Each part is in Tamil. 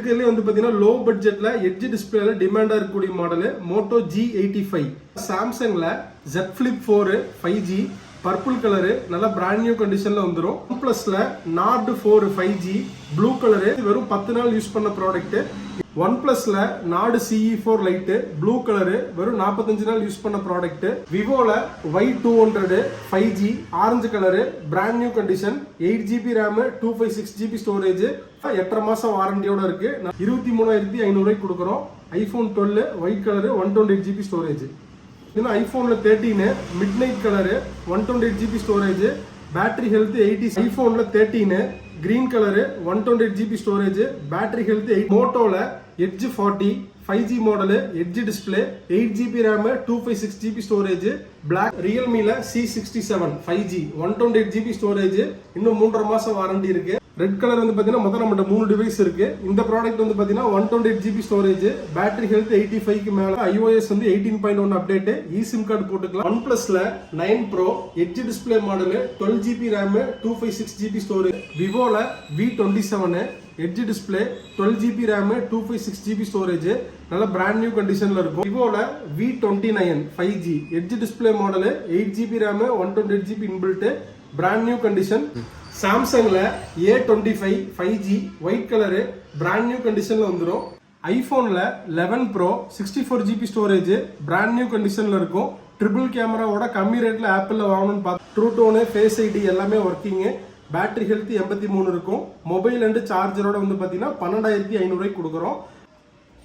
இதுல வந்து பாத்தீங்கன்னா லோ பட்ஜெட்ல எட்ஜ் டிஸ்பிளேல டிமாண்டா இருக்கக்கூடிய மாடல் மோட்டோ G85. சாம்சங்ல Z Flip 4 5G purple colour நல்ல பிராண்ட் நியூ கண்டிஷன்ல வந்துடும். OnePlusல Nord 4 5G ப்ளூ கலரு வெறும் 10 நாள் யூஸ் பண்ண ப்ராடக்ட். OnePlusல Nord CE4 light blue colour வெறும் 45 நாள் யூஸ் பண்ண ப்ராடக்ட். விவோல Y200 5G orange colour brand new condition 8GB RAM 256GB storage 8 மாசம் வாரண்டியோட இருக்கு. 23,500 கொடுக்குறோம். iPhone 12 white colour 128GB storage. ஐபோன்ல 13 midnight colour 128GB storage battery health 80. ஐபோன்ல 13 green colour 128GB storage battery health 8. மோட்டோல edge 40 5G model edge display 8GB RAM 256GB storage black. ரியல்மில C67 5G 128GB ஸ்டோரேஜ் இன்னும் 3.5 மாசம் வாரண்டி இருக்கு. ரெட் கலர் வந்து பாத்தீங்கன்னா மொத்தம் நம்மகிட்ட 3 டிவைஸ் இருக்கு. இந்த ப்ராடக்ட் வந்து பாத்தீங்கன்னா 128GB ஸ்டோரேஜ் பேட்டரி ஹெல்த் 85க்கு மேல iOS வந்து 18.1 அப்டேட் eSIM கார்டு போட்டுக்கலாம். OnePlusல 9 Pro edge display model 12GB RAM 256GB storage. விவோல V27 edge display 12GB RAM 256GB storage நல்ல பிராண்ட் நியூ கண்டிஷன்ல இருக்கும். விவோல V29 5G edge display model 8GB RAM 128GB inbuilt brand new condition. சாம்சங்ல A25 5G white colour brand new கண்டிஷன்ல வந்துடும். ஐபோன்ல 11 Pro 64GB storage brand new கண்டிஷன்ல இருக்கும். ட்ரிபிள் கேமராவோட கம்மி ரேட்ல ஆப்பிள்ல வாங்கணும்னு பார்த்து ட்ரூ டோனு ஃபேஸ் ஐடி எல்லாமே ஒர்க்கிங். பேட்டரி ஹெல்த் 83 இருக்கும். மொபைல் அண்ட் சார்ஜரோட வந்து பாத்தீங்கன்னா 12,500 கொடுக்குறோம்.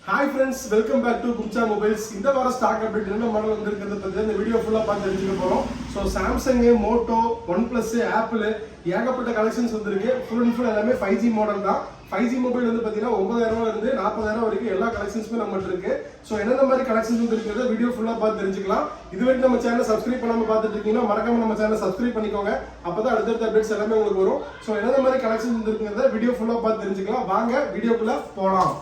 Hi friends, welcome back to Kupsa mobiles. இந்த வார ஸ்டாக் அப்டேட் என்ன மாடல் வந்திருக்கிறது பத்தி இந்த வீடியோ ஃபுல்லா பார்த்து தெரிஞ்சுக்க போறோம். So Samsung, Moto, OnePlus, Apple ஏகப்பட்ட கலெக்ஷன்ஸ் வந்திருக்கு. ஃபுல் அண்ட் ஃபுல் எல்லாமே 5G மாடல் தான். 5G மொபைல் வந்து பாத்தீங்கன்னா 9,000 இருந்து 40,000 வரைக்கும் எல்லா கலெக்ஷன்ஸுமே நம்மகிட்ட இருக்கு. ஸோ என்னென்ன மாதிரி கலெக்ஷன்ஸ் வந்துருக்கிறத வீடியோ ஃபுல்லா பார்த்து தெரிஞ்சுக்கலாம். இதுவரைக்கும் நம்ம சேனல் சப்ஸ்கிரைப் பண்ணாம பார்த்துட்டு இருக்கீங்கன்னா மறக்காம நம்ம சேனல் சப்ஸ்கிரைப் பண்ணிக்கோங்க. அப்பதான் அடுத்தடுத்த அப்டேட்ஸ் எல்லாமே உங்களுக்கு வரும். ஸோ என்னென்ன மாதிரி கலெக்ஷன்ஸ் வந்துருக்கிறத வீடியோ ஃபுல்லா பார்த்து தெரிஞ்சுக்கலாம். வாங்க வீடியோக்குள்ள போலாம்.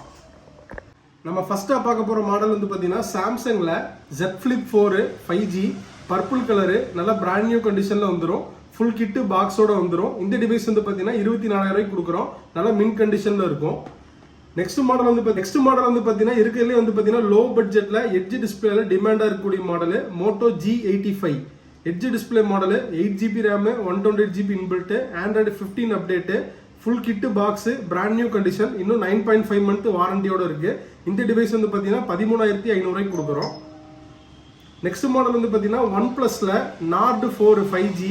நம்ம ஃபர்ஸ்டா பார்க்க போற மாடல் வந்து பாத்தீங்கன்னா சாம்சங்ல Z Flip 4 5G purple colour நல்ல பிராண்ட் நியூ கண்டிஷன்ல வந்துடும். ஃபுல் கிட்டு பாக்ஸோட வந்துடும். இந்த டிவைஸ் வந்து பாத்தீங்கன்னா 24,000 கொடுக்குறோம். நல்ல மின் கண்டிஷன்ல இருக்கும். நெக்ஸ்ட் மாடல் வந்து பாத்தீங்கன்னா இருக்கிறதுலே வந்து பாத்தீங்கன்னா லோ பட்ஜெட்ல எட்ஜ் டிஸ்பிளேல டிமாண்டா இருக்கக்கூடிய model Moto G85 edge display model 8GB RAM 128GB inbuilt Android 15 update full kit box brand new condition இன்னும் 9.5 மந்த் வாரண்டியோட இருக்கு. இந்த டிவைஸ் வந்து பாத்தீங்கன்னா 13,500 கொடுக்குறோம். நெக்ஸ்ட் மாடல் வந்து பாத்தீங்கன்னா OnePlusல Nord 4 5G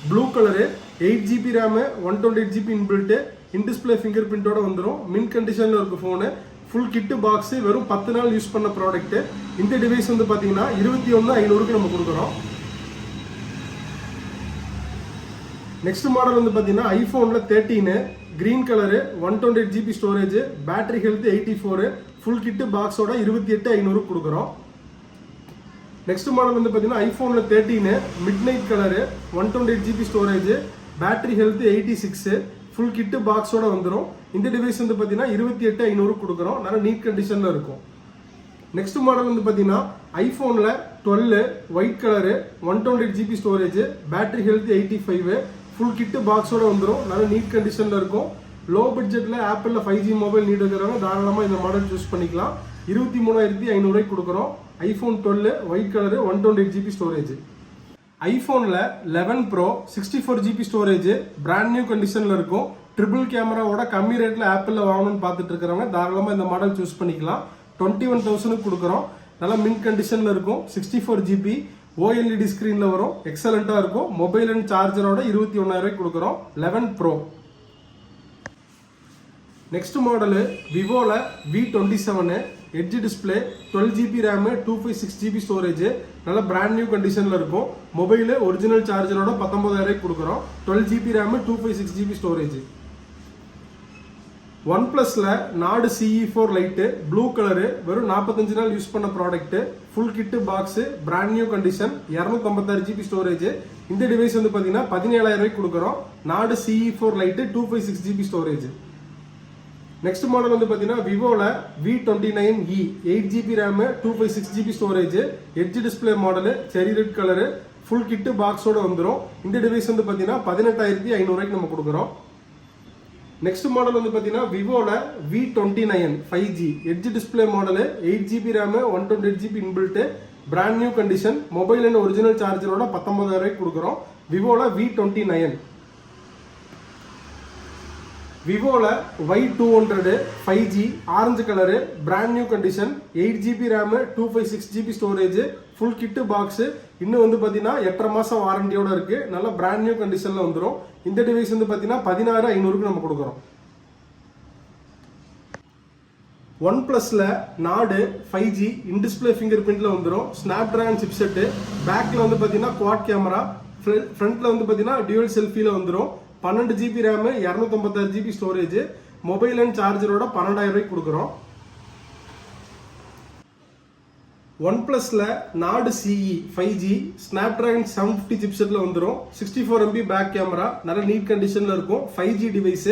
blue colour 8GB RAM 128GB inbuilt in display finger பிரிண்டோட வந்துடும். மின் கண்டிஷன்ல இருக்கு போனு. ஃபுல் கிட்டு பாக்ஸ் வெறும் 10 நாள் யூஸ் பண்ண ப்ராடக்ட். இந்த டிவைஸ் வந்து பாத்தீங்கன்னா 21,500 நம்ம கொடுக்குறோம். நெக்ஸ்ட் மாடல் வந்து பாத்தீங்கன்னா ஐபோன்ல 13 green colour 128GB storage battery health 84 full kit பாக்ஸோட 28,500 கொடுக்குறோம். நெக்ஸ்ட் மாடல் வந்து பாத்தீங்கன்னா ஐபோன்ல 13 midnight colour 128GB storage battery health 86 full kit பாக்ஸோட வந்துடும். இந்த டிவைஸ் வந்து பாத்தீங்கன்னா 28,500 கொடுக்குறோம். நல்ல நீட் கண்டிஷன்ல இருக்கும். நெக்ஸ்ட் மாடல் வந்து பாத்தீங்கன்னா ஐபோன்ல 12 white colour 128GB storage battery health 85 full kit பாக்ஸோட வந்துடும். நல்ல நீட் கண்டிஷன்ல இருக்கும். லோ பட்ஜெட்ல ஆப்பிள்ல 5G மொபைல் நீட் இருக்கிறவங்க தாராளமா இந்த மாடல் சூஸ் பண்ணிக்கலாம். 23,500 கொடுக்குறோம். IPhone 12 white colour 128GB storage. ஐபோன்ல 11 Pro 64GB storage brand new கண்டிஷன்ல இருக்கும். ட்ரிபிள் கேமராவோட கம்மி ரேட்ல ஆப்பிள்ல வாங்கணும்னு பார்த்துட்டு இருக்கிறவங்க தாராளமா இந்த மாடல் சூஸ் பண்ணிக்கலாம். 21,000 கொடுக்குறோம். நல்ல மின் கண்டிஷன்ல இருக்கும். 64GB OLED ஸ்கிரீன்ல வரும். எக்ஸலண்டா இருக்கும். மொபைல் அண்ட் சார்ஜரோட 21,000 கொடுக்குறோம். 11 Pro. நெக்ஸ்ட் மாடல் விவோல V27 edge display 12GB RAM 256GB storage நல்ல பிராண்ட் நியூ கண்டிஷன்ல இருக்கும். மொபைல் ஒரிஜினல் சார்ஜரோட 19,000 கொடுக்குறோம். 12GB RAM 256GB storage. OnePlusல Nord CE4 light blue colour வெறும் 45 நாள் யூஸ் பண்ண product. Full kit box brand new condition 256GB storage. இந்த டிவைஸ் வந்து பாத்தீங்கன்னா 17,000 கொடுக்குறோம். Nord CE4 light 256GB storage. Next model வந்து பாத்தீங்கன்னா விவோல V29e 8GB RAM 256GB storage edge display model cherry red colour full kit பாக்ஸோட வந்துடும். இந்த டிவைஸ் வந்து பாத்தீங்கன்னா 18,500 நம்ம கொடுக்குறோம். நெக்ஸ்ட் மாடல் வந்து பார்த்தீங்கன்னா விவோல V29 5G edge display model 8GB RAM 128GB inbuilt brand new condition mobile and original சார்ஜரோட 19,000 கொடுக்குறோம். விவோல V29. விவோல Y200 5G orange colour brand new condition 8GB RAM 256GB storage full kit box இன்னும் வந்து பார்த்தீங்கன்னா 8.5 மாசம் வாரண்டியோட இருக்கு. நல்ல பிராண்ட் நியூ கண்டிஷன்ல வந்துடும். இந்த டிவைஸ் வந்து பார்த்தீங்கன்னா 16,500க்கு நம்ம கொடுக்குறோம். ஒன் பிளஸ்ல நாடு 5G இன் டிஸ்பிளே ஃபிங்கர் பிரிண்ட்ல வந்துடும். ஸ்னாப் டிராகன் சிப்செட் பேக்ல வந்து பார்த்தீங்கன்னா குவாட் கேமரா ஃப்ரண்ட்ல வந்து பார்த்தீங்கன்னா டியூவல் செல்ஃபில வந்துடும். 12GB RAM 256GB storage mobile and சார்ஜரோட 12,000 கொடுக்குறோம். ஒன் பிளஸ்ல நாடு CE 5G ஸ்னாப் டிராகன் 750 சிப்செட்ல வந்துடும். 64MB பேக் கேமரா நல்ல நீட் கண்டிஷன்ல இருக்கும். 5G device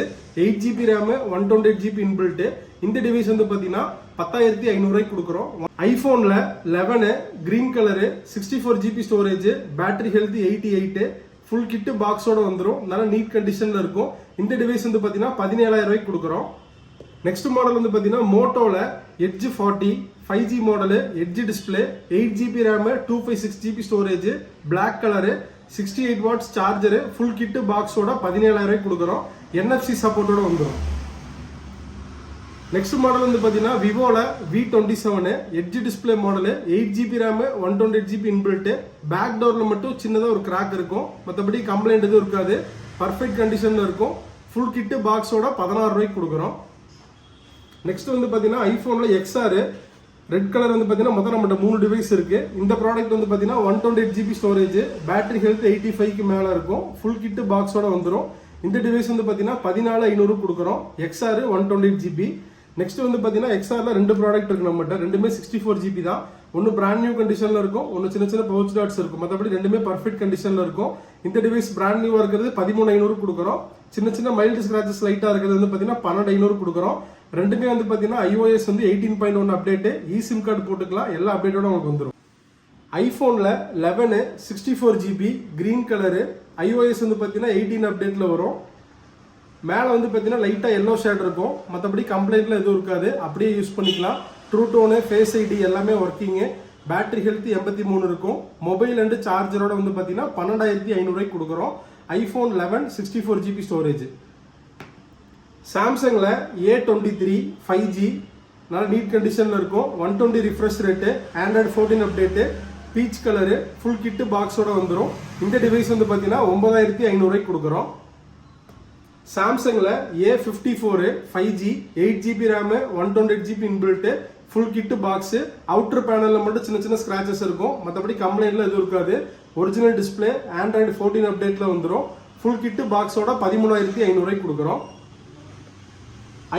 8GB RAM 128GB inbuilt. இந்த டிவைஸ் வந்து பாத்தீங்கன்னா 10,500 கொடுக்குறோம். ஐபோன்ல 11 green colour 64GB storage battery health 88 full kit பாக்ஸோட வந்துடும். நல்ல நீட் கண்டிஷன்ல இருக்கும். இந்த டிவைஸ் வந்து பாத்தீங்கன்னா 17,000 கொடுக்குறோம். நெக்ஸ்ட் மாடல் வந்து பாத்தீங்கன்னா மோட்டோல edge 40 5G model edge display 8GB RAM 256GB storage black colour 68 watts charger full kit பாக்ஸோட 17,000 கொடுக்குறோம். NFC சப்போர்ட்டோட வந்துடும். நெக்ஸ்ட் மாடல் வந்து பாத்தீங்கன்னா விவோல V27 edge display model 8GB RAM 128GB inbuilt. Back டோர்ல மட்டும் சின்னதா ஒரு கிராக் இருக்கும். மற்றபடி கம்ப்ளைண்ட் எதுவும் இருக்காது. பர்ஃபெக்ட் கண்டிஷன்ல இருக்கும். ஃபுல் கிட்டு பாக்ஸோட 16,000 கொடுக்குறோம். நெக்ஸ்ட் வந்து பாத்தீங்கன்னா ஐபோன்ல XR ரெட் கலர் வந்து பாத்தீங்கன்னா மொத்தம் நம்மகிட்ட 3 டிவைஸ் இருக்கு. இந்த ப்ராடக்ட் வந்து பாத்தீங்கன்னா 128GB ஸ்டோரேஜ் பேட்டரி ஹெல்த் 85க்கு மேல இருக்கும். ஃபுல் கிட்டு பாக்ஸோட வந்துடும். இந்த டிவைஸ் வந்து பாத்தீங்கன்னா 14,500 கொடுக்குறோம். XR 128GB. நெக்ஸ்ட் வந்து பாத்தீங்கன்னா XRல 2 ப்ராடக்ட் இருக்கு நம்மகிட்ட. ரெண்டுமே 64GB தான். ஒன்னு பிராண்ட் நியூ கண்டிஷன்ல இருக்கும், ஒன்னு சின்ன சின்ன பவுச் டாட்ஸ் இருக்கும். மற்றபடி ரெண்டுமே பர்ஃபெக்ட் கண்டிஷன்ல இருக்கும். இந்த டிவைஸ் பிராண்ட் நியூவா இருக்கிறது 13,500 கொடுக்குறோம். சின்ன சின்ன மைல்டு ஸ்கிராச்சஸ் லைட்டா இருக்கிறது வந்து பாத்தீங்கன்னா 12,500 கொடுக்குறோம். ரெண்டுமே வந்து பாத்தீங்கன்னா iOS வந்து 18.1 அப்டேட். சிம் கார்டு போட்டுக்கலாம். எல்லா அப்டேட்டோட உங்களுக்கு வந்துடும். ஐபோன்ல 11 64GB கிரீன் கலரு iOS வந்து பாத்தீங்கன்னா 18 அப்டேட்ல வரும். மேல வந்து பாத்தீங்கன்னா லைட்டா எல்லோ ஷேட் இருக்கும். மற்றபடி கம்ப்ளைண்ட்ல எதுவும் இருக்காது. அப்படியே யூஸ் பண்ணிக்கலாம். ட்ரூ டோனு ஃபேஸ் ஐடி எல்லாமே ஒர்க்கிங். பேட்டரி ஹெல்த் 83 இருக்கும். மொபைல் அண்ட் சார்ஜரோட வந்து பாத்தீங்கன்னா 12,500 கொடுக்குறோம். IPhone 11 64GB storage. சாம்சங்ல A23 5G நல்ல நீட் கண்டிஷன்ல இருக்கும். 120 refresh rate Android 14 update peach colour full kit பாக்ஸோட வந்துடும். இந்த டிவைஸ் வந்து பாத்தீங்கன்னா 9,500 கொடுக்குறோம். சாம்சங்ல A54 5G 8GB RAM 128GB inbuilt full kit box. Outer பேனல்ல மட்டும் சின்ன சின்ன ஸ்கிராச்சஸ் இருக்கும். மற்றபடி கம்ப்ளைண்ட்ல எதுவும் இருக்காது. ஒரிஜினல் டிஸ்பிளே ஆண்ட்ராய்டு 14 அப்டேட்ல வந்துடும். ஃபுல் கிட்டு பாக்ஸோட 13,500 கொடுக்குறோம்.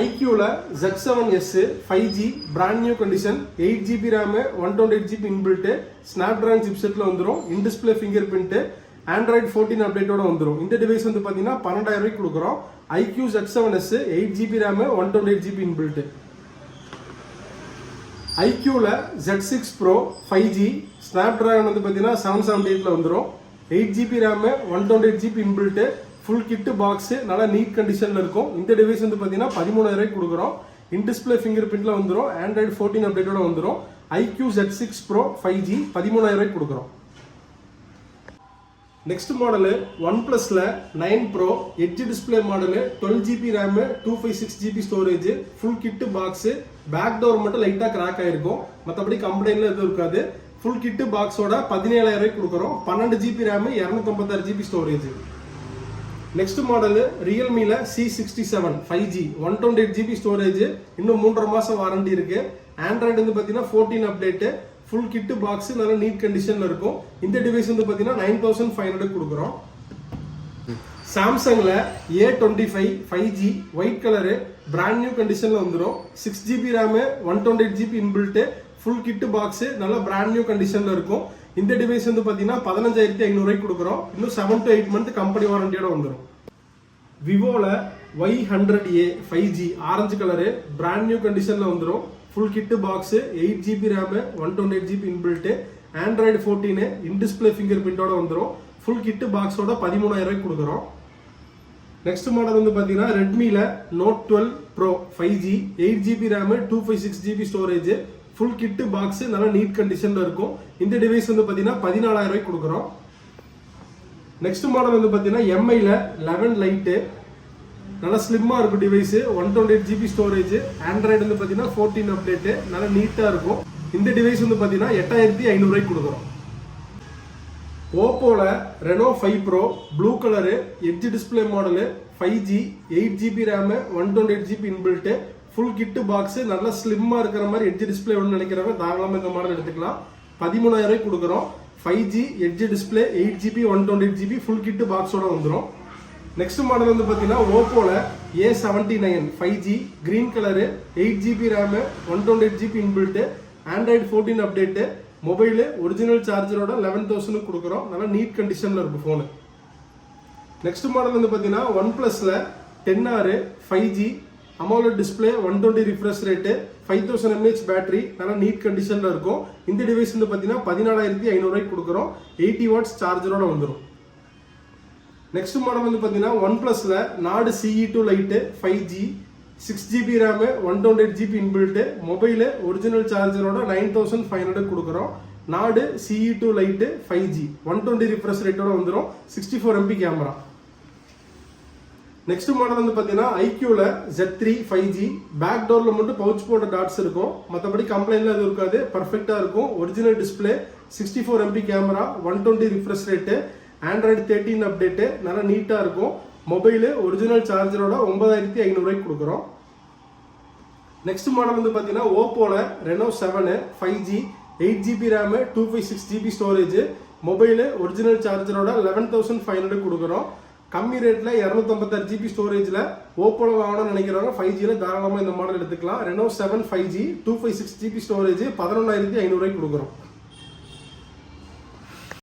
ஐக்யூல Z7S 5G brand new condition 8GB RAM 128GB inbuilt Snapdragon சிப்செட்ல வந்துடும். In display fingerprint Android 14 அப்டேட்டோட வந்துடும். இந்த டிவைஸ் வந்து பாத்தீங்கன்னா 12,000 கொடுக்குறோம். IQOO Z7S 8GB RAM 128GB இன்பில்ட். ஐக்யூல Z6 Pro 5G Snapdragon வந்து பாத்தீங்கன்னா 778ல வந்துடும். 8GB RAM 128GB inbuilt full kit box நல்லா நீட் கண்டிஷன்ல இருக்கும். இந்த டிவைஸ் வந்து பாத்தீங்கன்னா 13,000 கொடுக்குறோம். இன் டிஸ்பிளே ஃபிங்கர் பிரிண்ட்ல வந்துடும். ஆண்ட்ராய்டு 14 அப்டேட்டோட வந்துடும். ஐக்யூ Z6 Pro 5G 13,000 கொடுக்குறோம். நெக்ஸ்ட் மாடல் ஒன் பிளஸ்ல 9 Pro edge display model 12GB RAM 256GB storage full kit box. Back door மட்டும் லைட்டா கிராக் ஆயிருக்கும். மற்றபடி கம்ப்ளைண்ட்ல எதுவும் இருக்காது. ஃபுல் கிட்டு பாக்ஸோட 17,000 கொடுக்குறோம். 12GB RAM 256GB storage. Next model ரியல்மில C67 5G 128GB ஸ்டோரேஜ் இன்னும் 3.5 மாசம் வாரண்டி இருக்கு. ஆண்ட்ராய்டு வந்து பாத்தீங்கன்னா 14 அப்டேட் ஃபுல் கிட்டு பாக்ஸ் நல்ல நீட் கண்டிஷன்ல இருக்கும். இந்த டிவைஸ் வந்து பாத்தீங்கன்னா 9,500 கொடுக்குறோம். சாம்சங்ல A25 5G white colour brand new கண்டிஷன்ல வந்துடும். 6GB RAM 128GB inbuilt full kit box நல்ல பிராண்ட் நியூ கண்டிஷன்ல இருக்கும். இந்த டிவைஸ் வந்து பாத்தீங்கன்னா 15,500 கொடுக்குறோம். இன்னும் 7 to 8 மந்த் கம்பெனி வாரண்டியோட வந்துடும். விவோல Y100A 5G orange colour brand new கண்டிஷன்ல வந்துடும். Full kit box 8GB RAM 128GB inbuilt Android 14 in display finger பிரிண்டோட வந்துடும். ஃபுல் கிட்டு பாக்ஸோட 13,000 கொடுக்குறோம். நெக்ஸ்ட் மாடல் வந்து பாத்தீங்கன்னா ரெட்மில note 12 pro 5G 8GB RAM 256GB storage full kit box நல்ல நீட் கண்டிஷன்ல இருக்கும். இந்த டிவைஸ் வந்து பாத்தீங்கன்னா 14,000 ரூபாய்க்கு கொடுக்குறோம். நெக்ஸ்ட் மாடல் வந்து பாத்தீங்கன்னா எம்ஐல 11 லைட் நல்ல ஸ்லிம்மா இருக்கும் டிவைஸ் 128GB ஸ்டோரேஜ் ஆண்ட்ராய்டு வந்து பாத்தீங்கன்னா 14 அப்டேட் நல்ல நீட்டா இருக்கும். இந்த டிவைஸ் வந்து பாத்தீங்கன்னா 8,500 ரூபாய்க்கு கொடுக்குறோம். ஓப்போல Reno 5 pro blue colour edge display model 5G 8GB RAM 128GB inbuilt full kit box நல்ல ஸ்லிம்மா இருக்கிற மாதிரி எட்ஜ் டிஸ்பிளே ஒன்று நினைக்கிறவங்க தாராளமா இந்த மாடல் எடுத்துக்கலாம். 13,000 ரூபாய்க்கு கொடுக்குறோம். 5G edge display 8GB 128GB full kit பாக்ஸோட வந்துடும். நெக்ஸ்ட் மாடல் வந்து பாத்தீங்கன்னா ஓப்போல A79 5G green colour 8GB RAM 128GB inbuilt Android 14 update mobile original சார்ஜரோட 11,000 கொடுக்குறோம். நல்லா நீட் கண்டிஷன்ல இருக்கும் போன். நெக்ஸ்ட் மாடல் வந்து பாத்தீங்கன்னா ஒன் பிளஸ்ல 10R 5G AMOLED display 120 refresh rate 5000 mAh battery நல்லா நீட் கண்டிஷன்ல இருக்கும். இந்த டிவைஸ் வந்து பாத்தீங்கன்னா 14,500 ரூபாய்க்கு கொடுக்குறோம். 80 வாட்ஸ் சார்ஜரோட வந்துடும். நெக்ஸ்ட் மாடல் வந்து பாத்தீங்கன்னா ஒன் பிளஸ்ல Nord CE2 lite 5G 6GB RAM 128GB inbuilt mobile original சார்ஜரோட 9,500 கொடுக்குறோம். நாடு CE2 லைட் 5G 120 ரிஃப்ரெஷ் ரேட்டோட வந்துடும். 64MP camera. நெக்ஸ்ட் மாடல் வந்து பாத்தீங்கன்னா ஐக்யூல Z3 5G பேக் டோர்ல மட்டும் பவுச் போட்ட டாட்ஸ் இருக்கும். மற்றபடி கம்ப்ளைண்ட்ல எதுவும் இருக்காது. பர்ஃபெக்டா இருக்கும். Original display 64MP camera 120 refresh rate Android 13 update நல்லா நீட்டா இருக்கும். மொபைல் ஒரிஜினல் சார்ஜரோட 9,500 ரூபாய்க்கு கொடுக்குறோம். நெக்ஸ்ட் மாடல் வந்து பாத்தீங்கன்னா ஓப்போல Reno 7 5G 8GB RAM 256GB storage mobile original சார்ஜரோட 11,500 கொடுக்குறோம். கம்மி ரேட்ல 256GB ஸ்டோரேஜ்ல ஓப்போல வாங்கணும்னு நினைக்கிறவங்க 5Gல தாராளமா இந்த மாடல் எடுத்துக்கலாம். ரெனோ 7 5G 256GB ஸ்டோரேஜ் 11,500 ரூபாய்க்கு கொடுக்குறோம்.